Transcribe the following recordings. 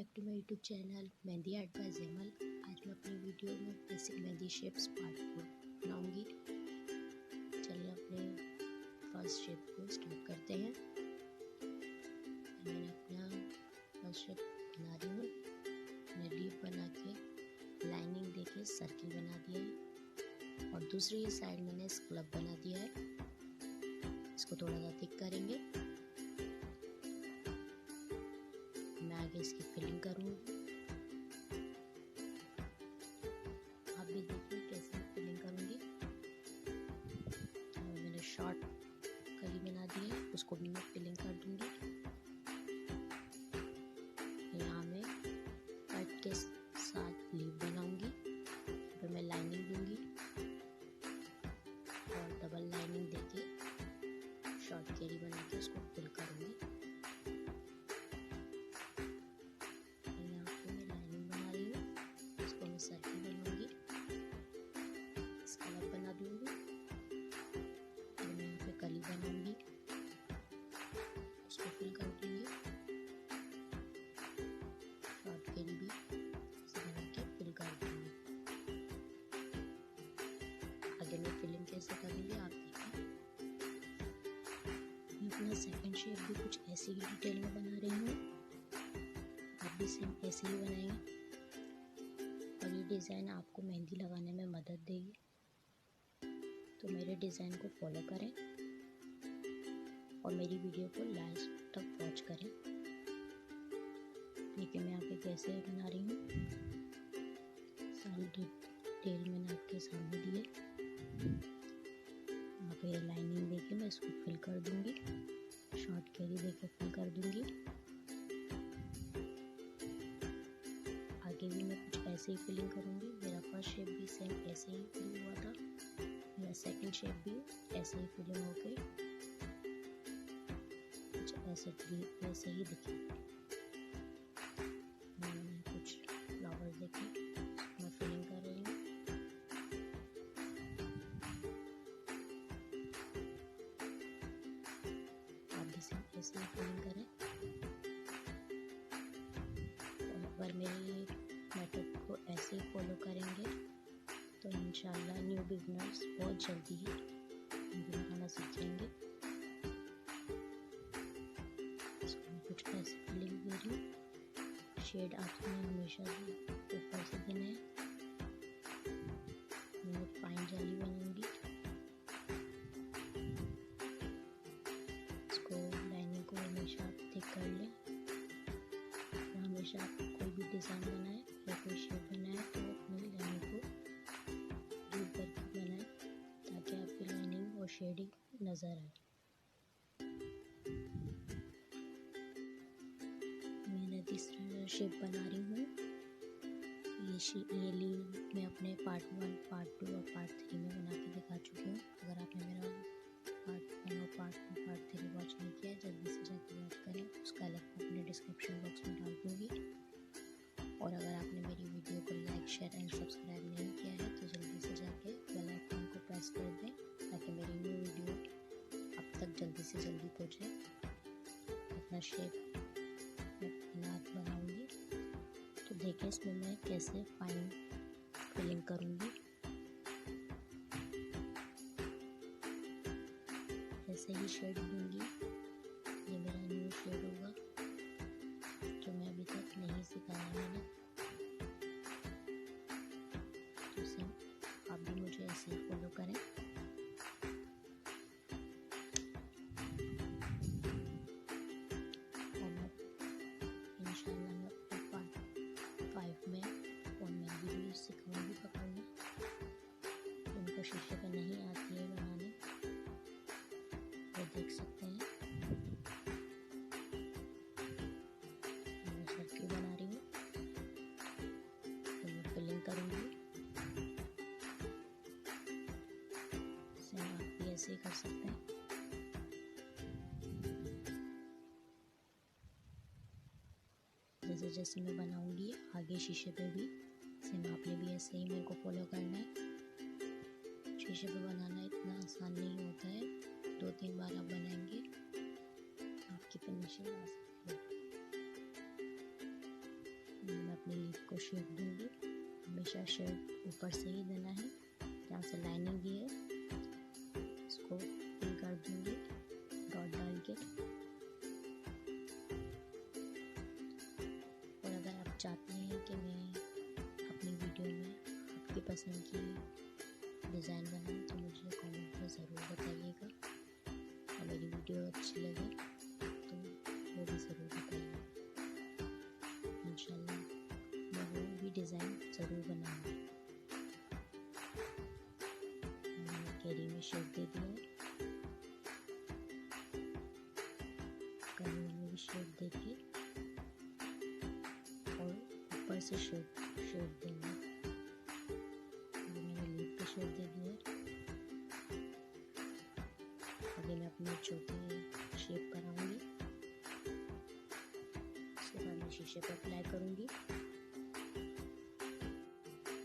Back to my YouTube channel mehndi art by Zaimal. आज मैं अपनी वीडियो में बेसिक मेहंदी शेप्स पार्ट 4 बनाऊंगी। चलिए अपने फर्स्ट शेप को स्टार्ट करते हैं। मैंने अपना फर्स्ट शेप बना रही हूँ। मैंने लीफ बना के लाइनिंग देके सर्किल बना दिया है और दूसरी साइड मैंने स्क्लब बना दिया है। इसको थोड़ा सा थिक करेंगे। मैं आगे इसकी फिलिंग करूँगी। आप भी देखिए कैसे फिलिंग करूँगी। और मैंने शॉर्ट कली बना दी है, उसको भी मैं फिलिंग कर दूँगी। यहाँ मैं कट के साथ लीफ बनाऊँगी, फिर मैं लाइनिंग दूँगी और डबल लाइनिंग देके शॉर्ट कैरी बना के उसको फिल करूँगी। सर्किल बनाऊंगी, स्कैलप बना दूंगी, फिर मैं यहाँ पे कली बनाऊंगी, उसको फिल कर दूंगी। शॉर्ट कैरी भी इसे बना के फिल कर दूंगी। आगे मैं फिलिंग कैसे करूंगी आप देखिए। मैं अपना सेकंड शेप भी कुछ ऐसी ही डिटेल में बना रही हूँ। आप भी सेम ऐसे ही बनाएंगे और ये डिज़ाइन आपको मेहंदी लगाने में मदद देगी। तो मेरे डिज़ाइन को फॉलो करें और मेरी वीडियो को लास्ट तक वॉच करें। देखिए मैं यहाँ पे कैसे बना रही हूँ। सारी डिटेल मैंने आपके सामने दिए। यहाँ पे लाइनिंग देके मैं इसको फिल कर दूँगी, शॉर्ट कैरी देके फिल कर दूँगी। आगे भी मैं कुछ ऐसे ही फिलिंग करूँगी। मेरा फर्स्ट शेप भी सेम ऐसे ही फिल हुआ था, मेरा सेकंड शेप भी ऐसे ही फिलिंग होके कुछ ऐसे ही दिखे। मैंने कुछ फ्लावर्स देखे, मैं फिलिंग कर रही हूँ। आप भी सेम ऐसे ही फिलिंग करें। और अगर मेरी मेथड को ऐसे ही फॉलो करेंगे तो इंशाल्लाह न्यू बिगनर्स बहुत जल्दी ही मेहंदी लगाना सीख जाएंगे। इसको मैं कुछ ऐसे फिलिंग दे रही हूँ। शेड आपने हमेशा ऊपर से देना है। मैं फाइन जाली बनाऊंगी। इसको लाइनिंग को हमेशा आप थिक कर लें। हमेशा आप कोई भी डिज़ाइन बनाए या कोई शेप बनाए तो अपनी लाइनिंग को दूर करके बनाए ताकि आपकी लाइनिंग और शेडिंग नज़र आए। मैंने तीसरा शेप बना रही हूँ। ये लीव मैं अपने पार्ट 1, पार्ट 2 और पार्ट 3 में बना के दिखा चुकी हूँ। अगर आपने मेरा पार्ट 1 और पार्ट 2, पार्ट 3 वॉच नहीं किया जल्दी से जाकर वॉच करें। उसका लिंक मैं अपने डिस्क्रिप्शन बॉक्स में डाल दूँगी। और अगर आपने मेरी वीडियो को लाइक, शेयर एंड सब्सक्राइब नहीं किया है तो जल्दी से जाके बेल आइकन को प्रेस कर दें ताकि मेरी न्यू वीडियो अब तक जल्दी से जल्दी पहुँचे। अपना शेप मैं नाक बनाऊँगी तो देखिए इसमें मैं कैसे फाइन फिलिंग करूँगी। ऐसे ही शेड दूँगी। ये मेरा न्यू शेड होगा जो मैं अभी तक नहीं सिखाया मैंने। तो सेम आप भी मुझे ऐसे ही फॉलो करें। और मैं इंशाल्लाह मैं अपने पार्ट 5 में और मेहंदी भी सिखाऊंगी पकड़ना। उनको शीशे पे नहीं आती है बनाने, वो देख सकते हैं। मैं सर्किल बना रही हूँ, तो मैं फिलिंग करूँगी। सेम आप भी ऐसे ही कर सकते हैं। जैसे जैसे मैं बनाऊँगी आगे शीशे पे भी सेम आपने भी ऐसे ही मेरे को फॉलो करना है। शीशे पे बनाना इतना आसान नहीं होता है। 2-3 बार आप बनाएंगे आपकी फिनिशिंग आ सकती है। अपनी लीफ को शेप दूंगी। हमेशा शेप ऊपर से ही देना है, जहाँ से लाइनिंग दी है इसको फिल कर दूंगी डॉट डाल के। और अगर आप चाहते हैं कि मैं अपनी वीडियो में आपकी पसंद की डिज़ाइन बनाऊँ तो मुझे कमेंट में ज़रूर बताइएगा। और मेरी वीडियो अच्छी लगे तो वो भी ज़रूर बताइएगा। इंशाल्लाह मैं वो भी डिज़ाइन ज़रूर बनाऊँगी। मैंने कैरी में शेप दे दिया है, कली में भी शेप दे के और ऊपर से शेप देंगे। मैंने लीफ पे शेप दे दिया है। आगे मैं अपने चौथे शेप कराऊंगी, उसके बाद मैं शीशे पे अप्लाई करूंगी।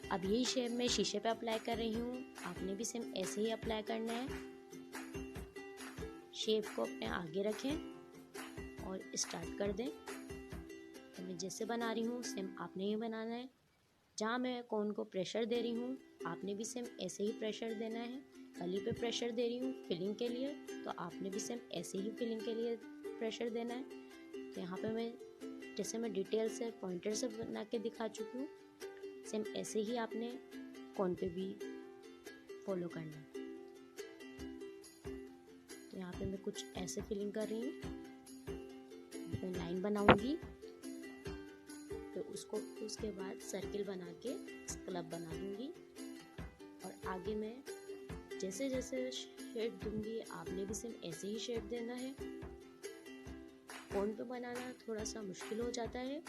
अब यही शेप मैं शीशे पे अप्लाई कर रही हूँ, आपने भी सेम ऐसे ही अप्लाई करना है। शेप को अपने आगे रखें और स्टार्ट कर दें। तो मैं जैसे बना रही हूँ सेम आपने ही बनाना है। जहाँ मैं कोन को प्रेशर दे रही हूँ आपने भी सेम ऐसे ही प्रेशर देना है। कली पे प्रेशर दे रही हूँ फिलिंग के लिए, तो आपने भी सेम ऐसे ही फिलिंग के लिए प्रेशर देना है। तो यहाँ पे मैं जैसे मैं डिटेल से पॉइंटर से बना के दिखा चुकी हूँ, सेम ऐसे ही आपने कोन पे भी फॉलो करना है। तो यहाँ पे मैं कुछ ऐसे फिलिंग कर रही हूँ। मैं लाइन बनाऊंगी, तो उसको उसके बाद सर्किल बना के क्लब बना दूंगी। और आगे मैं जैसे जैसे शेड दूंगी आपने भी सेम ऐसे ही शेड देना है। कोन पे बनाना थोड़ा सा मुश्किल हो जाता है,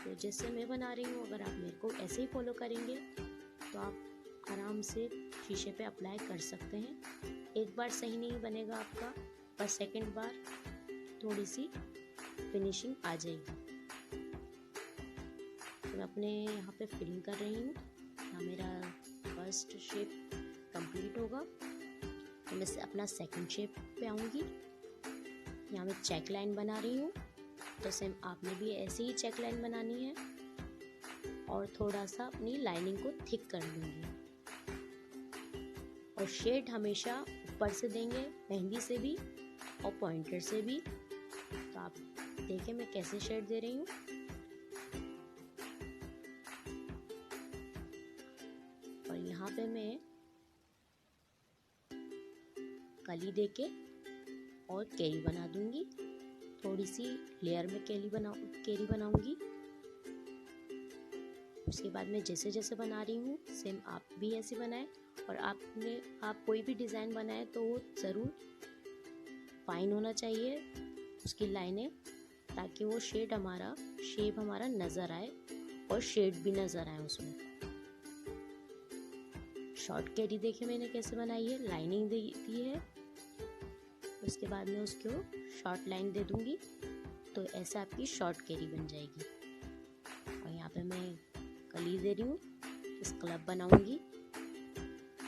तो जैसे मैं बना रही हूँ अगर आप मेरे को ऐसे ही फॉलो करेंगे तो आप आराम से शीशे पे अप्लाई कर सकते हैं। एक बार सही नहीं बनेगा आपका, पर सेकंड बार थोड़ी सी फिनिशिंग आ जाएगी। तो मैं अपने यहाँ पे फिलिंग कर रही हूँ। यहाँ मेरा फर्स्ट शेप कंप्लीट होगा, तो मैं अपना सेकंड शेप पे आऊँगी। यहाँ मैं चेक लाइन बना रही हूँ, तो सेम आपने भी ऐसे ही चेक लाइन बनानी है। और थोड़ा सा अपनी लाइनिंग को थिक कर लूँगी। और शेड हमेशा ऊपर से देंगे, मेहंदी से भी और पॉइंटर से भी। तो आप देखें मैं कैसे शेड दे रही हूँ। और यहाँ पे मैं कली देके और कैरी बना दूंगी। थोड़ी सी लेयर में कैरी बनाऊंगी। उसके बाद मैं जैसे जैसे बना रही हूँ सेम आप भी ऐसे बनाएं। और आप कोई भी डिज़ाइन बनाएं तो वो ज़रूर फाइन होना चाहिए उसकी लाइनें, ताकि वो शेप हमारा नज़र आए और शेड भी नज़र आए उसमें। शॉर्ट कैरी देखिए मैंने कैसे बनाई है, लाइनिंग दी है। उसके बाद में उसको शॉर्ट लाइन दे दूंगी, तो ऐसे आपकी शॉर्ट कैरी बन जाएगी। और यहाँ पे मैं कली दे रही हूँ, इस क्लब बनाऊंगी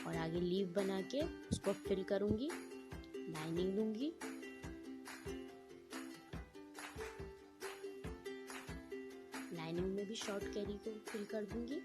और आगे लीव बना के उसको फिल करूंगी, लाइनिंग दूंगी। लाइनिंग में भी शॉर्ट कैरी को फिल कर दूंगी।